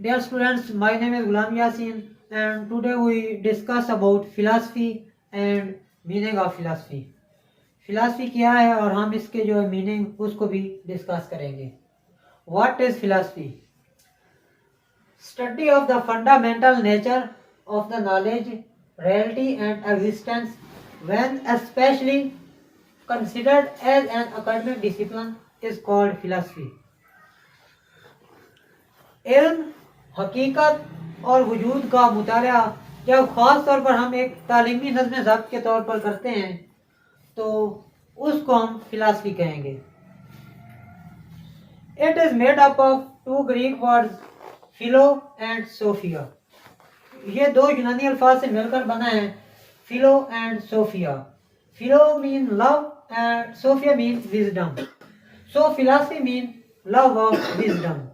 Dear students, my name is Ghulam Yasin and today we discuss about philosophy and meaning of philosophy. Philosophy क्या है और हम इसके जो है मीनिंग उसको भी डिस्कस करेंगे. What is philosophy? Study of the fundamental nature of the knowledge, reality and existence when especially considered as an academic discipline is called philosophy. इल्म, हकीकत और वजूद का मुताला जब ख़ास तौर पर हम एक तालीमी नज़्म ज़ब्त के तौर पर करते हैं तो उसको हम फिलासफी कहेंगे. It is made up of two Greek words philo and sophia. ये दो यूनानी अल्फाज से मिलकर बना है philo and sophia. Philo mean love and sophia mean wisdom. So philosophy mean love of wisdom.